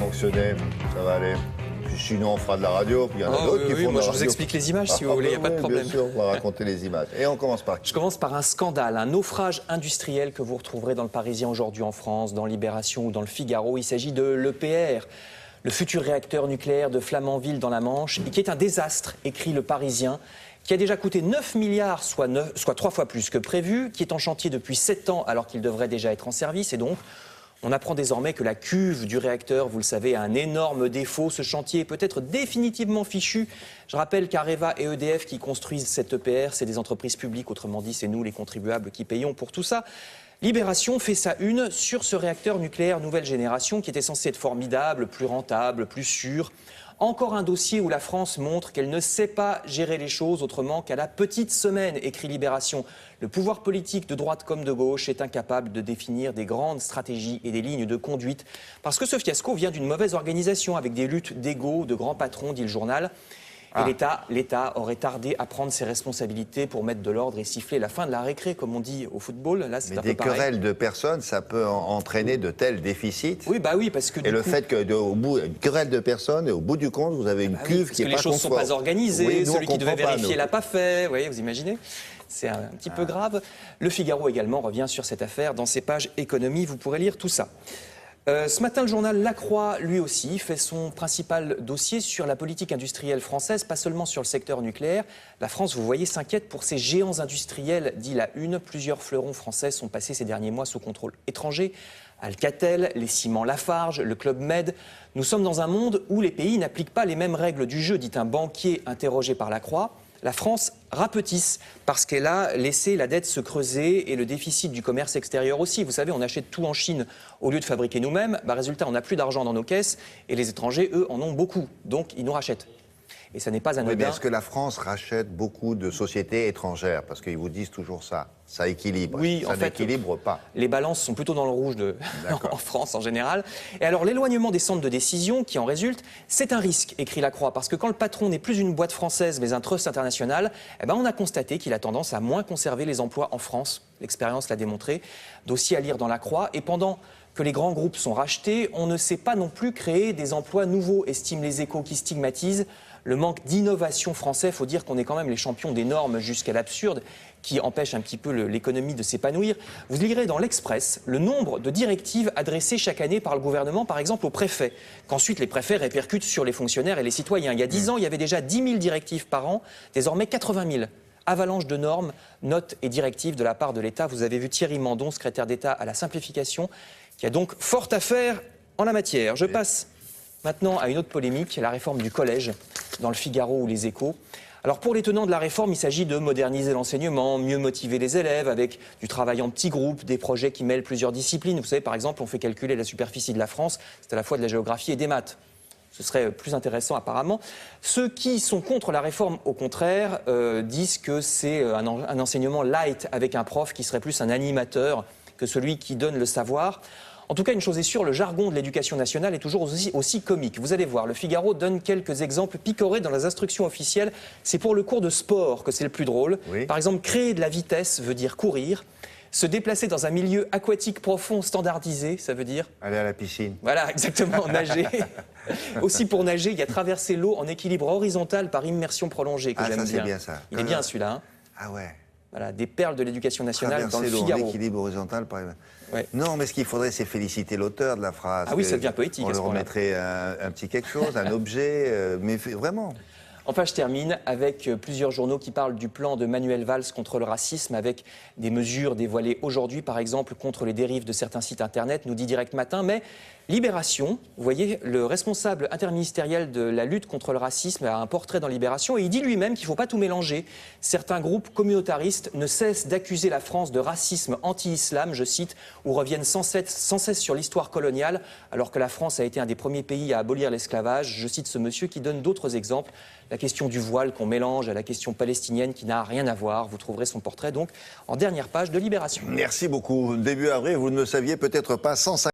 fonctionner, ça va aller. Puis sinon, on fera de la radio. Il y en a d'autres qui font de la radio. Je vous explique les images si vous voulez, il n'y a pas de problème. Bien sûr, on va raconter les images. Et on commence par qui? Je commence par un scandale, un naufrage industriel que vous retrouverez dans le Parisien aujourd'hui en France, dans Libération ou dans le Figaro. Il s'agit de l'EPR, le futur réacteur nucléaire de Flamanville dans la Manche, et qui est un désastre, écrit le Parisien, qui a déjà coûté 9 milliards, soit 3 fois plus que prévu, qui est en chantier depuis 7 ans alors qu'il devrait déjà être en service. Et donc, on apprend désormais que la cuve du réacteur, vous le savez, a un énorme défaut. Ce chantier est peut-être définitivement fichu. Je rappelle qu'Areva et EDF qui construisent cette EPR, c'est des entreprises publiques, autrement dit, c'est nous les contribuables qui payons pour tout ça. Libération fait sa une sur ce réacteur nucléaire nouvelle génération qui était censé être formidable, plus rentable, plus sûr. Encore un dossier où la France montre qu'elle ne sait pas gérer les choses autrement qu'à la petite semaine, écrit Libération. Le pouvoir politique de droite comme de gauche est incapable de définir des grandes stratégies et des lignes de conduite. Parce que ce fiasco vient d'une mauvaise organisation avec des luttes d'ego de grands patrons, dit le journal. Et l'État aurait tardé à prendre ses responsabilités pour mettre de l'ordre et siffler la fin de la récré, comme on dit au football. Là, c'est un peu pareil. Des querelles de personnes, ça peut entraîner de tels déficits. Oui, bah oui, parce que et le fait qu'au bout, une querelle de personnes, et au bout du compte, vous avez une cuve qui est pas conforme. Parce que les choses ne sont pas organisées, oui, celui qui devait vérifier l'a pas fait. Vous voyez, vous imaginez ? C'est un petit peu grave. Le Figaro également revient sur cette affaire dans ses pages économie. Vous pourrez lire tout ça. Ce matin, le journal La Croix, lui aussi, fait son principal dossier sur la politique industrielle française, pas seulement sur le secteur nucléaire. La France, vous voyez, s'inquiète pour ses géants industriels, dit la Une. Plusieurs fleurons français sont passés ces derniers mois sous contrôle étranger. Alcatel, les ciments Lafarge, le Club Med. Nous sommes dans un monde où les pays n'appliquent pas les mêmes règles du jeu, dit un banquier interrogé par La Croix. La France rapetisse parce qu'elle a laissé la dette se creuser et le déficit du commerce extérieur aussi. Vous savez, on achète tout en Chine au lieu de fabriquer nous-mêmes. Résultat, on n'a plus d'argent dans nos caisses et les étrangers, eux, en ont beaucoup. Donc, ils nous rachètent. Et ça n'est pas anodin. Oui, mais est-ce que la France rachète beaucoup de sociétés étrangères? Parce qu'ils vous disent toujours ça. Ça équilibre. Oui, ça n'équilibre pas. Les balances sont plutôt dans le rouge en France en général. Et alors l'éloignement des centres de décision qui en résulte, c'est un risque, écrit La Croix. Parce que quand le patron n'est plus une boîte française mais un trust international, on a constaté qu'il a tendance à moins conserver les emplois en France. L'expérience l'a démontré. Dossier à lire dans La Croix. Et pendant que les grands groupes sont rachetés, on ne sait pas non plus créer des emplois nouveaux, estiment les Échos qui stigmatisent le manque d'innovation français. Il faut dire qu'on est quand même les champions des normes jusqu'à l'absurde qui empêchent un petit peu l'économie de s'épanouir. Vous lirez dans l'Express le nombre de directives adressées chaque année par le gouvernement, par exemple aux préfets, qu'ensuite les préfets répercutent sur les fonctionnaires et les citoyens. Il y a 10 ans, il y avait déjà 10 000 directives par an, désormais 80 000. Avalanche de normes, notes et directives de la part de l'État. Vous avez vu Thierry Mandon, secrétaire d'État à la simplification, qui a donc fort à faire en la matière. Je passe maintenant à une autre polémique, la réforme du collège, dans le Figaro ou les Échos. Alors pour les tenants de la réforme, il s'agit de moderniser l'enseignement, mieux motiver les élèves avec du travail en petits groupes, des projets qui mêlent plusieurs disciplines. Vous savez, par exemple, on fait calculer la superficie de la France, c'est à la fois de la géographie et des maths. Ce serait plus intéressant apparemment. Ceux qui sont contre la réforme, au contraire, disent que c'est un enseignement light avec un prof qui serait plus un animateur que celui qui donne le savoir. En tout cas, une chose est sûre, le jargon de l'éducation nationale est toujours aussi comique. Vous allez voir, le Figaro donne quelques exemples picorés dans les instructions officielles. C'est pour le cours de sport que c'est le plus drôle. Oui. Par exemple, créer de la vitesse veut dire courir. Se déplacer dans un milieu aquatique profond standardisé, ça veut dire aller à la piscine. Voilà, exactement, nager. Aussi pour nager, il y a traverser l'eau en équilibre horizontal par immersion prolongée, que j'aime bien. C'est bien ça. Il est bien celui-là. Hein. Ah ouais. Voilà, des perles de l'éducation nationale dans le Figaro. Traverser l'eau en équilibre horizontal par exemple. Ouais. Non, mais ce qu'il faudrait, c'est féliciter l'auteur de la phrase. Ah oui, ça devient poétique. On leur remettrait un petit quelque chose, un objet, mais vraiment. Enfin, je termine avec plusieurs journaux qui parlent du plan de Manuel Valls contre le racisme, avec des mesures dévoilées aujourd'hui, par exemple, contre les dérives de certains sites Internet, nous dit Direct Matin. Mais Libération, vous voyez, le responsable interministériel de la lutte contre le racisme a un portrait dans Libération et il dit lui-même qu'il ne faut pas tout mélanger. Certains groupes communautaristes ne cessent d'accuser la France de racisme anti-islam, je cite, ou reviennent sans cesse sur l'histoire coloniale, alors que la France a été un des premiers pays à abolir l'esclavage. Je cite ce monsieur qui donne d'autres exemples. La question du voile qu'on mélange à la question palestinienne qui n'a rien à voir. Vous trouverez son portrait donc en dernière page de Libération. Merci beaucoup. Début avril, vous ne le saviez peut-être pas, 150